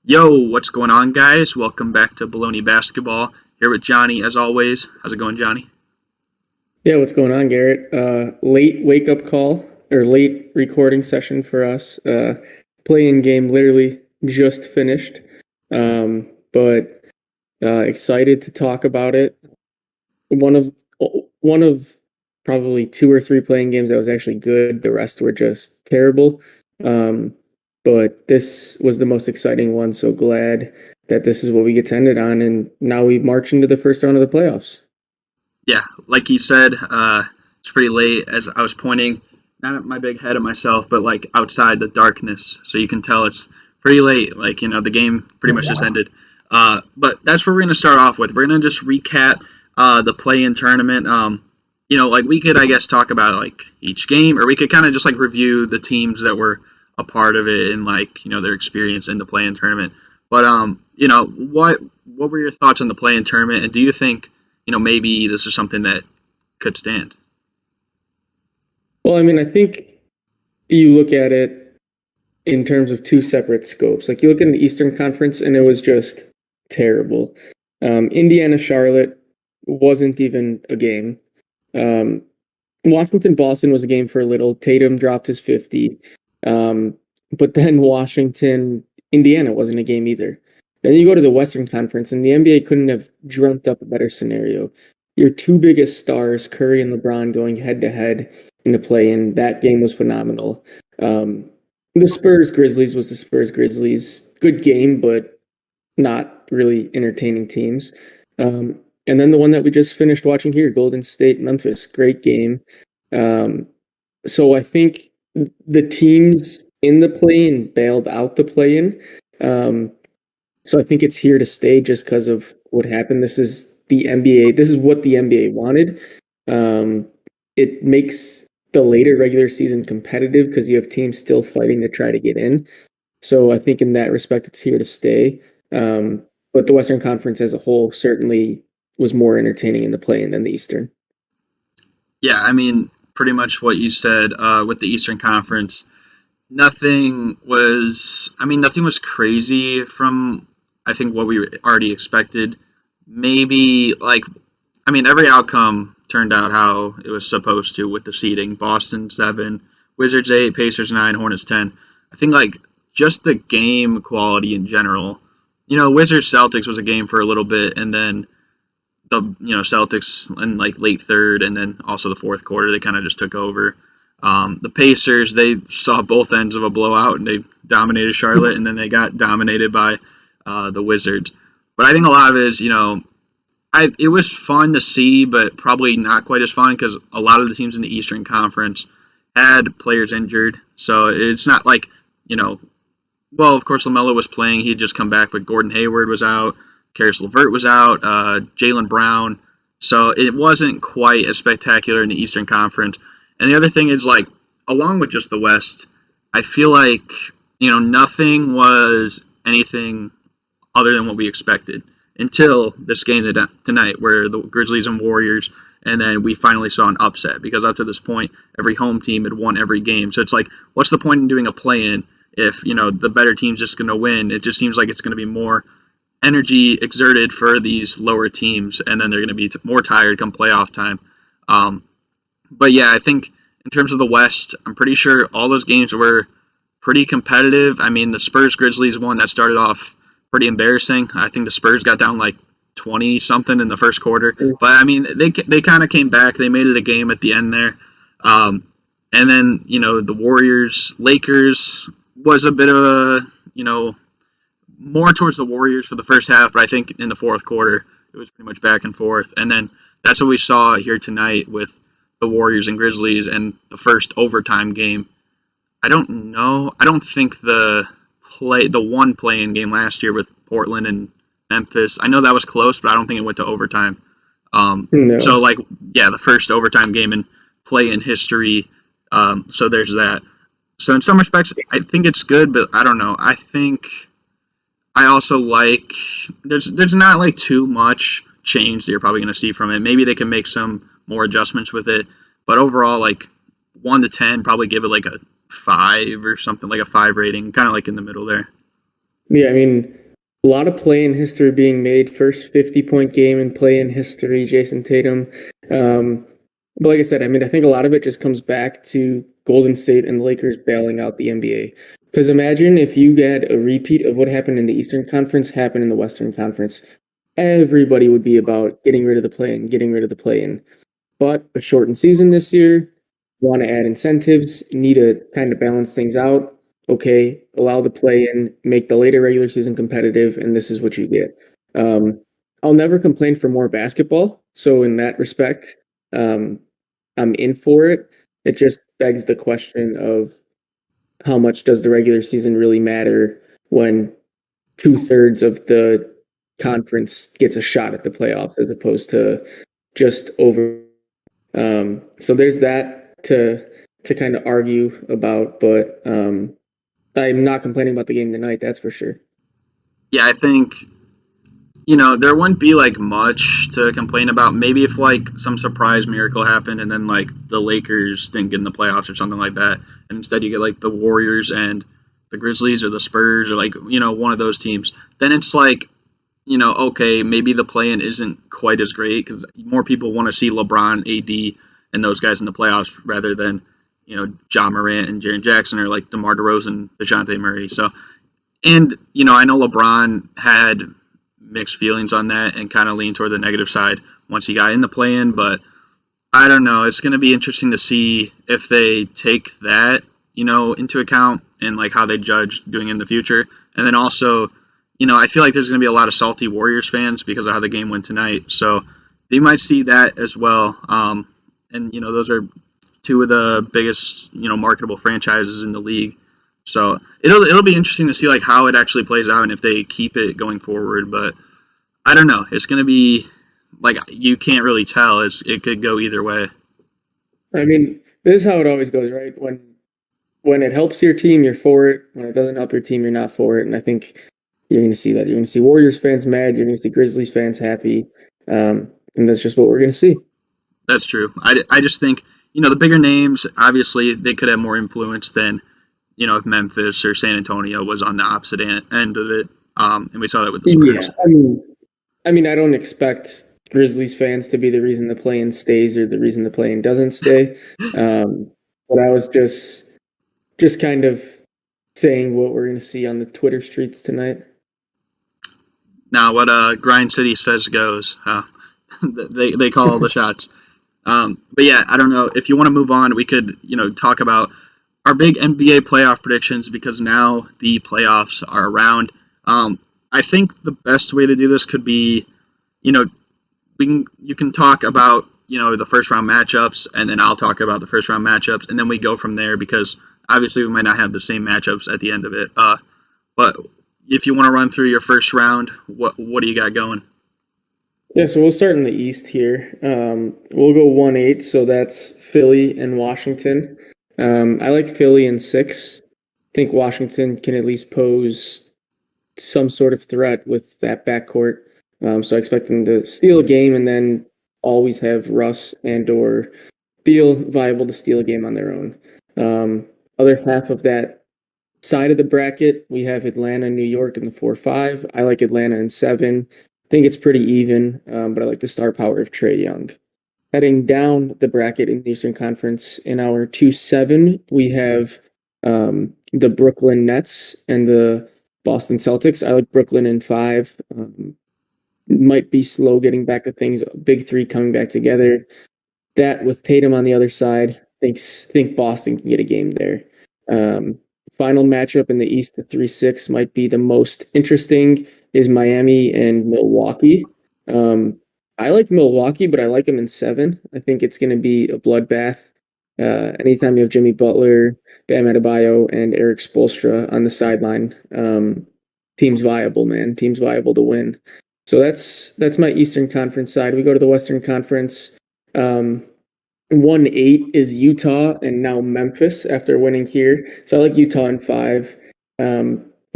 Yo, what's going on, guys? Welcome back to Bullony Basketball. Here with Johnny, as always. How's it going, Johnny? Yeah, what's going on, Garrett? Late wake up call or late recording session for us. Play-in game literally just finished, but excited to talk about it. One of one of probably two or three playing games that was actually good. The rest were just terrible. Um, but this was the most exciting one. So glad that this is what we get to end it on, and now we march into the first round of the playoffs. Yeah, like you said, it's pretty late as I was pointing, not at my big head at myself, but like outside the darkness. So you can tell it's pretty late. Like, the game pretty much just ended. But that's where we're going to start off with. We're going to just recap the play-in tournament. Like we could, I guess, talk about like each game, or we could kind of just like review the teams that were a part of it and like, their experience in the play-in tournament. But, what were your thoughts on the play-in tournament, and do you think maybe this is something that could stand? Well, I mean, I think you look at it in terms of two separate scopes. Like you look in the Eastern Conference, and it was just terrible. Indiana Charlotte wasn't even a game. Um, Washington Boston was a game for a little. Tatum dropped his 50. Um, but then Washington Indiana wasn't a game either. Then you go to the Western Conference, and the NBA couldn't have dreamt up a better scenario. Your two biggest stars, Curry and LeBron, going head to head in the play-in. That game was phenomenal. Um, the Spurs Grizzlies was the Spurs Grizzlies. Good game, but not really entertaining teams. And then the one that we just finished watching here, Golden State Memphis, great game. Um, so I think the teams in the play-in bailed out the play-in. Um, so I think it's here to stay just because of what happened. This is the NBA. This is what the NBA wanted. Um, it makes the later regular season competitive because you have teams still fighting to try to get in. So I think in that respect, it's here to stay. Um, but the Western Conference as a whole certainly was more entertaining in the play-in than the Eastern. Yeah, I mean, pretty much what you said with the Eastern Conference. Nothing was crazy from, I think, what we already expected. Maybe, every outcome turned out how it was supposed to with the seeding. Boston 7, Wizards 8, Pacers 9, Hornets 10. I think, just the game quality in general. Wizards Celtics was a game for a little bit, and then the Celtics in late third, and then also the fourth quarter they kind of just took over. The Pacers, they saw both ends of a blowout, and they dominated Charlotte, and then they got dominated by the Wizards. But I think a lot of it is, it was fun to see, but probably not quite as fun because a lot of the teams in the Eastern Conference had players injured. So it's not like, well, of course, LaMelo was playing. He had just come back, but Gordon Hayward was out. Karis LeVert was out. Jaylen Brown. So it wasn't quite as spectacular in the Eastern Conference. And the other thing is, along with just the West, I feel like, nothing was anything other than what we expected until this game tonight where the Grizzlies and Warriors, and then we finally saw an upset because up to this point, every home team had won every game. So it's like, what's the point in doing a play-in if, the better team's just going to win? It just seems like it's going to be more energy exerted for these lower teams, and then they're going to be more tired come playoff time. But yeah, I think in terms of the West, I'm pretty sure all those games were pretty competitive. I mean, the Spurs-Grizzlies one that started off pretty embarrassing. I think the Spurs got down 20-something in the first quarter. But, I mean, they kind of came back. They made it a game at the end there. And then, the Warriors-Lakers was a bit of a, more towards the Warriors for the first half, but I think in the fourth quarter, it was pretty much back and forth. And then that's what we saw here tonight with the Warriors and Grizzlies and the first overtime game. I don't know. I don't think the one play-in game last year with Portland and Memphis, I know that was close, but I don't think it went to overtime. No. So, the first overtime game in play-in history. So there's that. So in some respects, I think it's good, but I don't know. I think I also there's not too much change that you're probably going to see from it. Maybe they can make some more adjustments with it, but overall, 1 to 10, probably give it a 5 or something, a 5 rating, kind of in the middle there. Yeah, I mean, a lot of play-in history being made. First 50-point game in play-in history, Jason Tatum. But like I said, I mean, I think a lot of it just comes back to Golden State and the Lakers bailing out the NBA. Because imagine if you had a repeat of what happened in the Eastern Conference happen in the Western Conference. Everybody would be about getting rid of the play-in, getting rid of the play-in. But a shortened season this year, want to add incentives, need to kind of balance things out. Okay, allow the play in, make the later regular season competitive, and this is what you get. Um, I'll never complain for more basketball. So in that respect, um, I'm in for it. It just begs the question of how much does the regular season really matter when 2/3 of the conference gets a shot at the playoffs as opposed to just over. So there's that to kind of argue about, but I'm not complaining about the game tonight. That's for sure. Yeah, I think there wouldn't be like much to complain about. Maybe if like some surprise miracle happened and then like the Lakers didn't get in the playoffs or something like that, and instead you get like the Warriors and the Grizzlies or the Spurs or like one of those teams, then it's like okay, maybe the play-in isn't quite as great because more people want to see LeBron, AD, and those guys in the playoffs rather than John Morant and Jaren Jackson or like DeMar DeRozan, DeJounte Murray. So, and I know LeBron had mixed feelings on that and kind of leaned toward the negative side once he got in the play-in, but I don't know. It's going to be interesting to see if they take that into account and like how they judge doing in the future, and then also I feel like there's going to be a lot of salty Warriors fans because of how the game went tonight. So they might see that as well. And those are two of the biggest, marketable franchises in the league. So it'll be interesting to see like how it actually plays out and if they keep it going forward. But I don't know. It's going to be like you can't really tell. It could go either way. I mean, this is how it always goes, right? When it helps your team, you're for it. When it doesn't help your team, you're not for it. And I think you're going to see that. You're going to see Warriors fans mad. You're going to see Grizzlies fans happy. And that's just what we're going to see. That's true. I just think the bigger names obviously they could have more influence than if Memphis or San Antonio was on the opposite end of it. And we saw that with the Spurs. Yeah, I mean, I don't expect Grizzlies fans to be the reason the play-in stays or the reason the play-in doesn't stay. But I was just kind of saying what we're going to see on the Twitter streets tonight. Now, what Grind City says goes. They call all the shots. But yeah, I don't know. If you want to move on, we could talk about our big NBA playoff predictions because now the playoffs are around. I think the best way to do this could be, you can talk about the first round matchups, and then I'll talk about the first round matchups, and then we go from there because obviously we might not have the same matchups at the end of it. But if you want to run through your first round, what do you got going? Yeah, so we'll start in the East here. We'll go 1-8, so that's Philly and Washington. I like Philly in 6. I think Washington can at least pose some sort of threat with that backcourt. So I expect them to steal a game and then always have Russ and or Beal viable to steal a game on their own. Other half of that side of the bracket, we have Atlanta and New York in the 4-5. I like Atlanta in 7. I think it's pretty even, but I like the star power of Trae Young. Heading down the bracket in the Eastern Conference, in our 2-7, we have the Brooklyn Nets and the Boston Celtics. I like Brooklyn in 5. Might be slow getting back to things. Big 3 coming back together. That with Tatum on the other side, think Boston can get a game there. Final matchup in the East, the 3-6 might be the most interesting. Is Miami and Milwaukee. I like Milwaukee, but I like them in 7. I think it's going to be a bloodbath. Anytime you have Jimmy Butler, Bam Adebayo, and Eric Spoelstra on the sideline, team's viable, man. Team's viable to win. So that's my Eastern Conference side. We go to the Western Conference. 1-8 is Utah and now Memphis after winning here. So I like Utah in 5.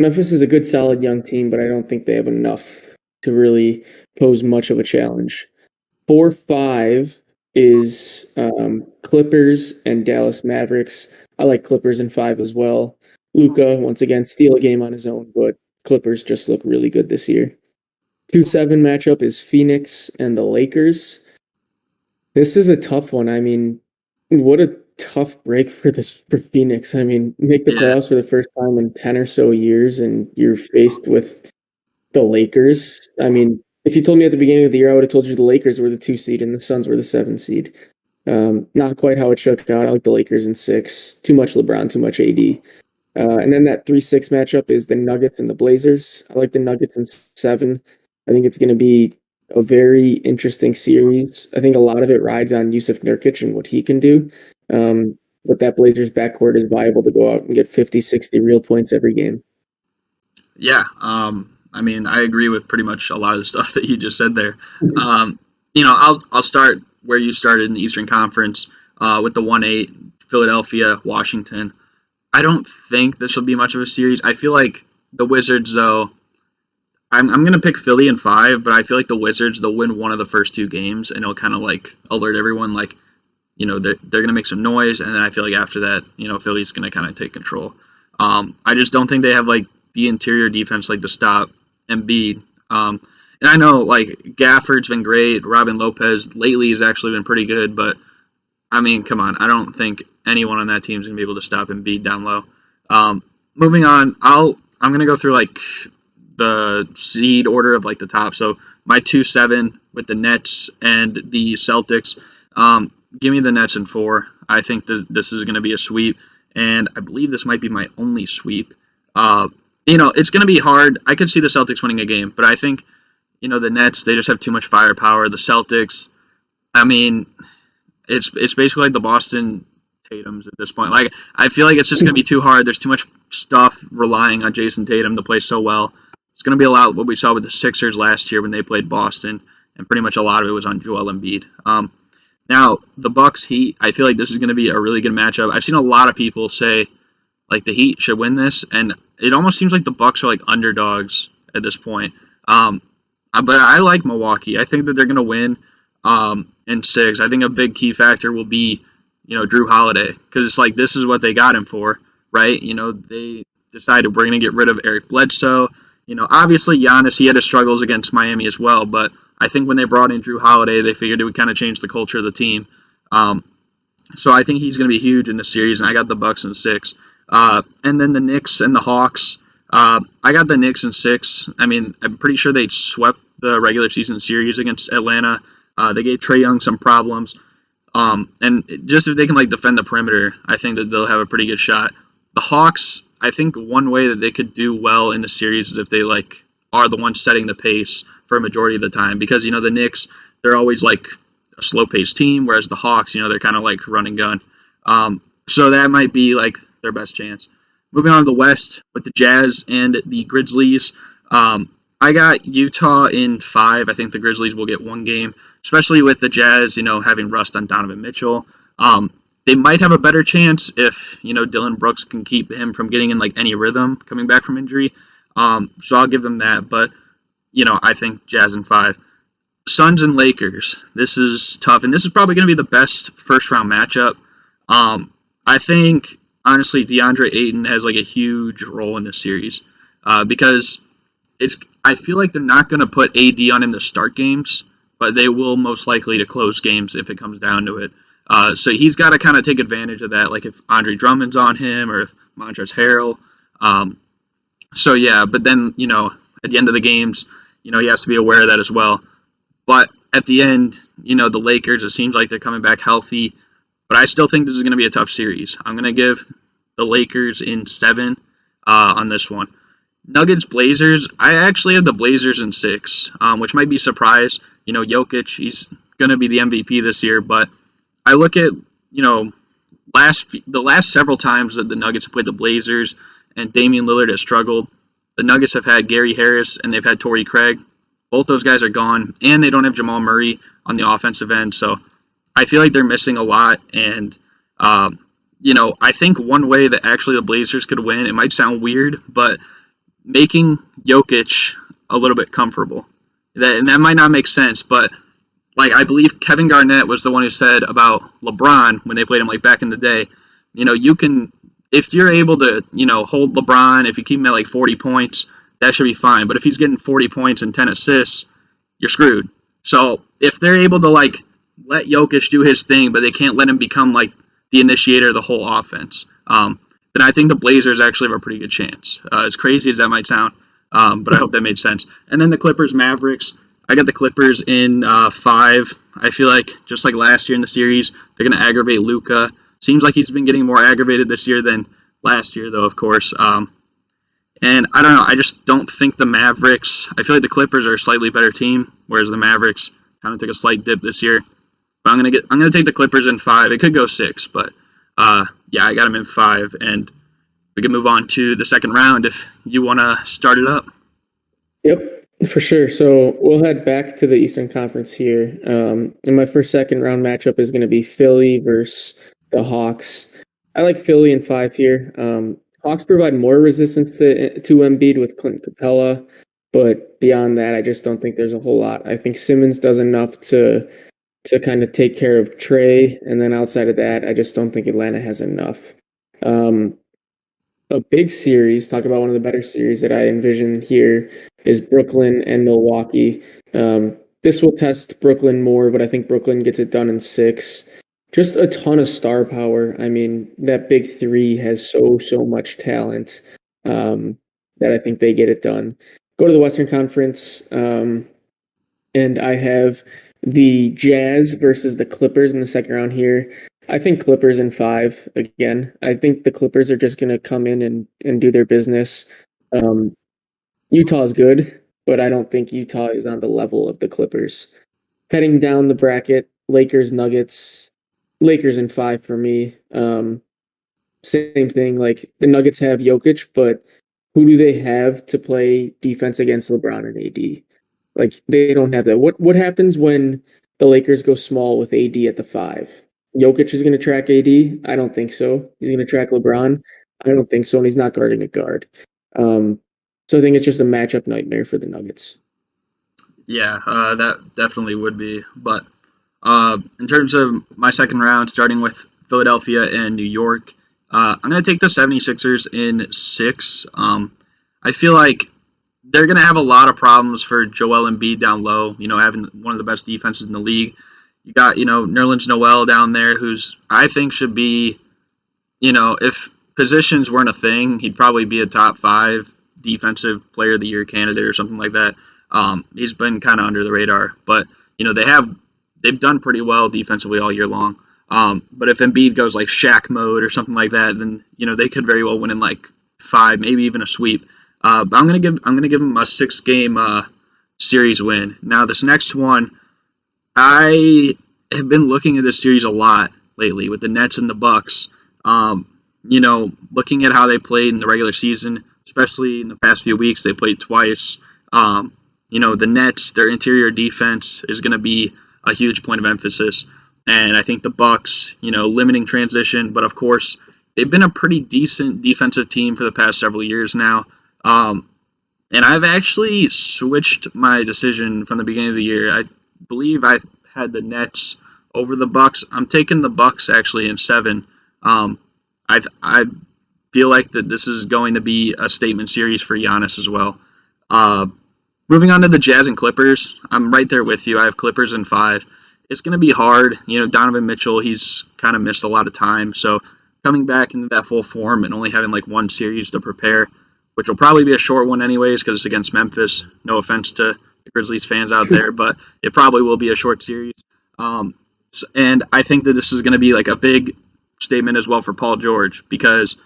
Memphis is a good, solid young team, but I don't think they have enough to really pose much of a challenge. 4-5 is Clippers and Dallas Mavericks. I like Clippers in 5 as well. Luka, once again, steal a game on his own, but Clippers just look really good this year. 2-7 matchup is Phoenix and the Lakers. This is a tough one. I mean, what a tough break for Phoenix. I mean, make the Yeah. playoffs for the first time in 10 or so years, and you're faced with the Lakers. I mean, if you told me at the beginning of the year, I would have told you the Lakers were the 2 seed and the Suns were the 7 seed. Not quite how it shook out. I like the Lakers in 6. Too much LeBron, too much AD. And then that 3-6 matchup is the Nuggets and the Blazers. I like the Nuggets in 7. I think it's going to be a very interesting series. I think a lot of it rides on Yusuf Nurkic and what he can do. But that Blazers backcourt is viable to go out and get 50, 60 real points every game. Yeah. I mean, I agree with pretty much a lot of the stuff that you just said there. I'll start where you started in the Eastern Conference with the 1-8 Philadelphia, Washington. I don't think this will be much of a series. I feel like the Wizards, though, I'm going to pick Philly in 5, but I feel like the Wizards, they'll win one of the first 2 games, and it'll kind of like alert everyone, like, they're going to make some noise, and then I feel like after that, Philly's going to kind of take control. I just don't think they have, like, the interior defense, like, to stop Embiid. And I know, like, Gafford's been great. Robin Lopez lately has actually been pretty good, but, I mean, come on. I don't think anyone on that team is going to be able to stop Embiid down low. Moving on, I'm going to go through, like, the seed order of, like, the top. So my 2-7 with the Nets and the Celtics. Give me the Nets in 4. I think this is going to be a sweep, and I believe this might be my only sweep. It's going to be hard. I could see the Celtics winning a game, but I think, the Nets, they just have too much firepower. The Celtics, I mean, it's basically like the Boston Tatums at this point. Like, I feel like it's just going to be too hard. There's too much stuff relying on Jason Tatum to play so well. It's going to be a lot what we saw with the Sixers last year when they played Boston, and pretty much a lot of it was on Joel Embiid. Now, the Bucks Heat, I feel like this is going to be a really good matchup. I've seen a lot of people say, like, the Heat should win this, and it almost seems like the Bucks are, like, underdogs at this point. But I like Milwaukee. I think that they're going to win in 6. I think a big key factor will be, Drew Holiday, because it's like this is what they got him for, right? They decided we're going to get rid of Eric Bledsoe. Obviously Giannis, he had his struggles against Miami as well, but I think when they brought in Drew Holiday, they figured it would kind of change the culture of the team. So I think he's going to be huge in the series, and I got the Bucks in 6. And then the Knicks and the Hawks. I got the Knicks in 6. I mean, I'm pretty sure they swept the regular season series against Atlanta. They gave Trae Young some problems. And just if they can, like, defend the perimeter, I think that they'll have a pretty good shot. The Hawks, I think one way that they could do well in the series is if they, like, are the ones setting the pace for a majority of the time. Because, the Knicks, they're always, like, a slow-paced team, whereas the Hawks, they're kind of like run and gun. So that might be, like, their best chance. Moving on to the West with the Jazz and the Grizzlies. I got Utah in 5. I think the Grizzlies will get 1 game, especially with the Jazz, having rust on Donovan Mitchell. They might have a better chance if, Dylan Brooks can keep him from getting in, like, any rhythm coming back from injury. So I'll give them that. But, I think Jazz in 5. Suns and Lakers. This is tough, and this is probably going to be the best first-round matchup. I think, honestly, DeAndre Ayton has, like, a huge role in this series because I feel like they're not going to put AD on him to start games, but they will most likely to close games if it comes down to it. So he's got to kind of take advantage of that, like if Andre Drummond's on him or if Montrezl Harrell. So, yeah, but then, at the end of the games, he has to be aware of that as well. But at the end, the Lakers, it seems like they're coming back healthy. But I still think this is going to be a tough series. I'm going to give the Lakers in 7 on this one. Nuggets, Blazers. I actually have the Blazers in 6, which might be a surprise. Jokic, he's going to be the MVP this year. But I look at, the last several times that the Nuggets have played the Blazers and Damian Lillard has struggled, the Nuggets have had Gary Harris and they've had Torrey Craig. Both those guys are gone, and they don't have Jamal Murray on the offensive end. So I feel like they're missing a lot. And, I think one way that actually the Blazers could win, it might sound weird, but making Jokic a little bit comfortable. That might not make sense, but, like, I believe Kevin Garnett was the one who said about LeBron when they played him, like, back in the day, you can, if you're able to, hold LeBron, if you keep him at, like, 40 points, that should be fine. But if he's getting 40 points and 10 assists, you're screwed. So if they're able to like let Jokic do his thing, but they can't let him become like the initiator of the whole offense, then I think the Blazers actually have a pretty good chance. As crazy as that might sound, but I hope that made sense. And then the Clippers Mavericks. I got the Clippers in 5. I feel like just like last year in the series, they're going to aggravate Luka. Seems like he's been getting more aggravated this year than last year, though, of course. And I don't know. I just don't think the Mavericks. I feel like the Clippers are a slightly better team, whereas the Mavericks kind of took a slight dip this year. But I'm gonna take the Clippers in 5. It could go 6, but yeah, I got them in 5, and we can move on to the second round if you want to start it up. Yep, for sure. So we'll head back to the Eastern Conference here. And my first second round matchup is going to be Philly versus the Hawks. I like Philly in 5 here. Hawks provide more resistance to Embiid with Clint Capella, but beyond that, I just don't think there's a whole lot. I think Simmons does enough to kind of take care of Trey, and then outside of that, I just don't think Atlanta has enough. A big series, talk about one of the better series that I envision here, is Brooklyn and Milwaukee. This will test Brooklyn more, but I think Brooklyn gets it done in 6. Just a ton of star power. I mean, that big 3 has so much talent that I think they get it done. Go to the Western Conference, and I have the Jazz versus the Clippers in the second round here. I think Clippers in 5 again. I think the Clippers are just going to come in and do their business. Utah is good, but I don't think Utah is on the level of the Clippers. Heading down the bracket, Lakers, Nuggets. Lakers in 5 for me. Same thing. Like the Nuggets have Jokic, but who do they have to play defense against LeBron and AD? Like they don't have that. What happens when the Lakers go small with AD at the 5? Jokic is going to track AD? I don't think so. He's going to track LeBron? I don't think so, and he's not guarding a guard. So I think it's just a matchup nightmare for the Nuggets. Yeah, that definitely would be. But in terms of my second round, starting with Philadelphia and New York, I'm going to take the 76ers in 6. I feel like they're going to have a lot of problems for Joel Embiid down low, having one of the best defenses in the league. You got, Nerlens Noel down there, who's I think should be, if positions weren't a thing, he'd probably be a top 5 defensive player of the year candidate or something like that. He's been kind of under the radar, but they've done pretty well defensively all year long. But if Embiid goes like Shaq mode or something like that, then they could very well win in like 5, maybe even a sweep. But I'm gonna give them a 6-game series win. Now this next one, I have been looking at this series a lot lately with the Nets and the Bucks. Looking at how they played in the regular season, especially in the past few weeks, they played twice. The Nets, their interior defense is going to be a huge point of emphasis. And I think the Bucks, limiting transition, but of course, they've been a pretty decent defensive team for the past several years now. And I've actually switched my decision from the beginning of the year. I believe I had the Nets over the Bucks. I'm taking the Bucks actually in 7. I feel like that this is going to be a statement series for Giannis as well. Moving on to the Jazz and Clippers, I'm right there with you. I have Clippers in 5. It's going to be hard. Donovan Mitchell, he's kind of missed a lot of time. So coming back into that full form and only having like one series to prepare, which will probably be a short one anyways because it's against Memphis. No offense to the Grizzlies fans out there, but it probably will be a short series. And I think that this is going to be like a big statement as well for Paul George because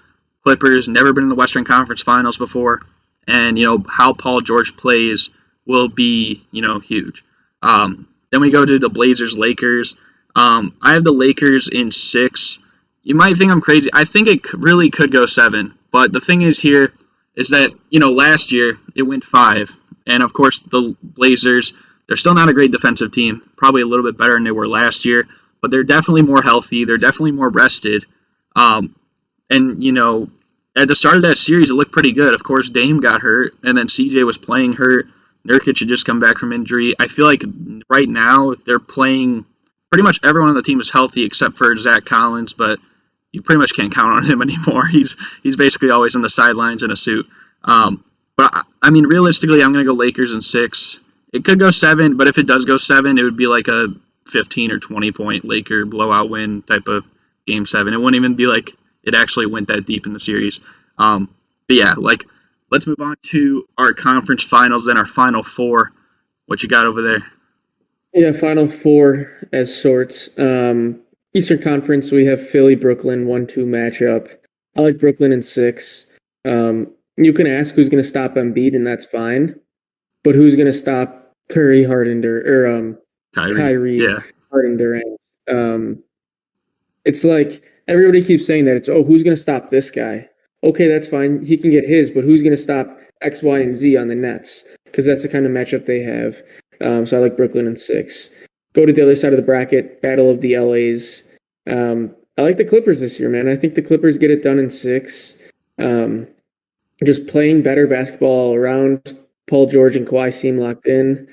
Clippers never been in the Western Conference Finals before, and how Paul George plays will be huge. Then we go to the Blazers Lakers. I have the Lakers in 6. You might think I'm crazy. I think it really could go 7, but the thing is here is that last year it went 5, and of course the Blazers, they're still not a great defensive team, probably a little bit better than they were last year, but they're definitely more healthy. They're definitely more rested. And at the start of that series, it looked pretty good. Of course, Dame got hurt, and then CJ was playing hurt. Nurkic had just come back from injury. I feel like right now they're playing pretty much everyone on the team is healthy except for Zach Collins, but you pretty much can't count on him anymore. He's basically always on the sidelines in a suit. But I mean, realistically, I'm gonna go Lakers in 6. It could go 7, but if it does go 7, it would be like a 15 or 20 point Laker blowout win type of game 7. It wouldn't even be like it actually went that deep in the series. But yeah, like let's move on to our conference finals and our final four. What you got over there? Yeah, Final Four as sorts. Eastern Conference, we have Philly, Brooklyn, 1-2 matchup. I like Brooklyn in 6. You can ask who's going to stop Embiid, and that's fine. But who's going to stop Curry, Harden, or Kyrie, Yeah. Harden, Durant? It's like everybody keeps saying that. It's, oh, who's going to stop this guy? Okay, that's fine. He can get his, but who's going to stop X, Y, and Z on the Nets? Because that's the kind of matchup they have. So I like Brooklyn in 6. Go to the other side of the bracket, Battle of the LAs. I like the Clippers this year, man. I think the Clippers get it done in 6. Just playing better basketball all around. Paul George and Kawhi seem locked in.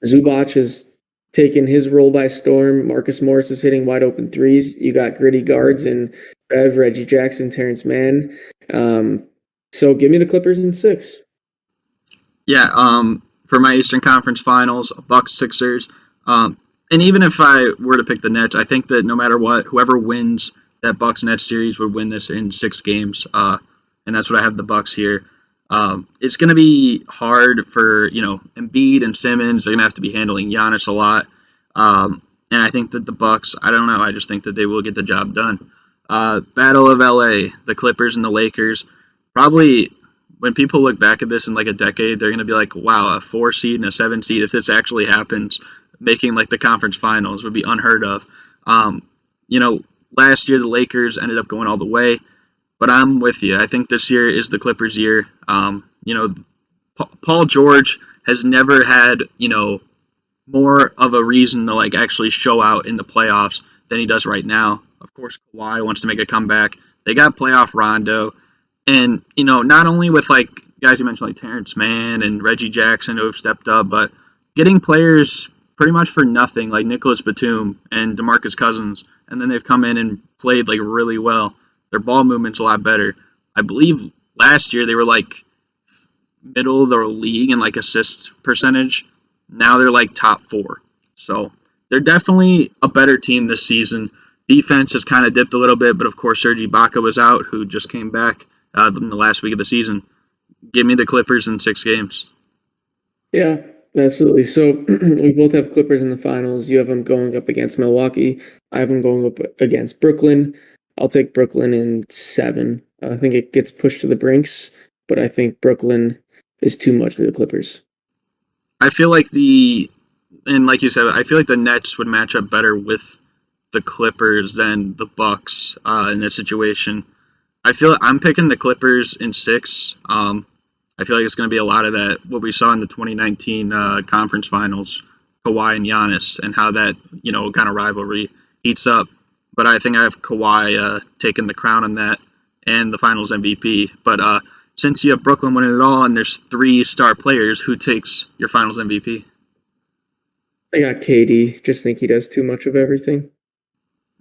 Zubac has taken his role by storm. Marcus Morris is hitting wide open threes. You got gritty guards and Bev, Reggie Jackson, Terrence Mann. So give me the Clippers in 6. Yeah, for my Eastern Conference Finals, Bucks Sixers. And even if I were to pick the Nets, I think that no matter what, whoever wins that Bucks Nets series would win this in 6 games. And that's what I have the Bucks here. It's going to be hard for Embiid and Simmons. They're going to have to be handling Giannis a lot. And I think that the Bucks, I don't know, I just think that they will get the job done. Battle of LA, the Clippers and the Lakers. Probably when people look back at this in like a decade, they're going to be like, wow, a 4 seed and a 7 seed, if this actually happens, making like the conference finals would be unheard of. Last year the Lakers ended up going all the way, but I'm with you. I think this year is the Clippers' year. Paul George has never had, more of a reason to like actually show out in the playoffs than he does right now. Of course, Kawhi wants to make a comeback. They got playoff Rondo. And, not only with like guys you mentioned like Terrence Mann and Reggie Jackson who have stepped up, but getting players pretty much for nothing like Nicholas Batum and DeMarcus Cousins, and then they've come in and played like really well. Their ball movement's a lot better. I believe last year they were like middle of the league in like assist percentage. Now they're like top 4. So they're definitely a better team this season. Defense has kind of dipped a little bit, but of course Serge Ibaka was out, who just came back in the last week of the season. Give me the Clippers in 6 games. Yeah, absolutely. So we both have Clippers in the finals. You have them going up against Milwaukee. I have them going up against Brooklyn. I'll take Brooklyn in 7. I think it gets pushed to the brinks, but I think Brooklyn is too much for the Clippers. I feel like like you said, I feel like the Nets would match up better with the Clippers than the Bucks in this situation. I'm picking the Clippers in 6. I feel like it's going to be a lot of that, what we saw in the 2019 conference finals, Kawhi and Giannis, and how that, kind of rivalry heats up. But I think I have Kawhi taking the crown on that and the finals MVP. But since you have Brooklyn winning it all and there's 3 star players, who takes your finals MVP? I got KD. Just think he does too much of everything.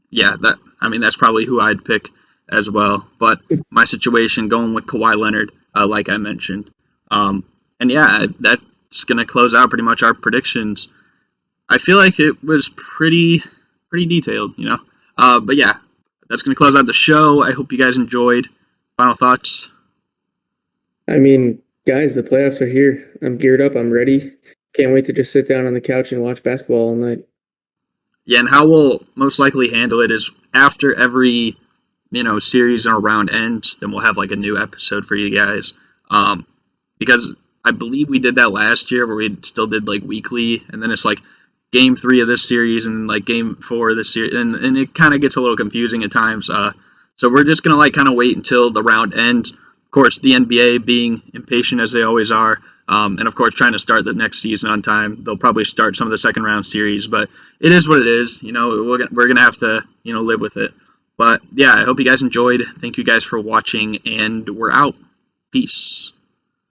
Yeah, that's probably who I'd pick as well. But my situation going with Kawhi Leonard, like I mentioned. And yeah, that's going to close out pretty much our predictions. I feel like it was pretty detailed, But yeah, that's going to close out the show. I hope you guys enjoyed. Final thoughts? I mean, guys, the playoffs are here. I'm geared up. I'm ready. Can't wait to just sit down on the couch and watch basketball all night. Yeah, and how we'll most likely handle it is after every, series and a round ends, then we'll have like a new episode for you guys. Because I believe we did that last year where we still did like weekly, and then it's like game 3 of this series and like game 4 of this series, and it kind of gets a little confusing at times. So we're just gonna like kind of wait until the round ends. Of course, the NBA being impatient as they always are, and of course trying to start the next season on time. They'll probably start some of the second round series, but it is what it is. We're gonna have to live with it. But yeah, I hope you guys enjoyed. Thank you guys for watching, and we're out. Peace.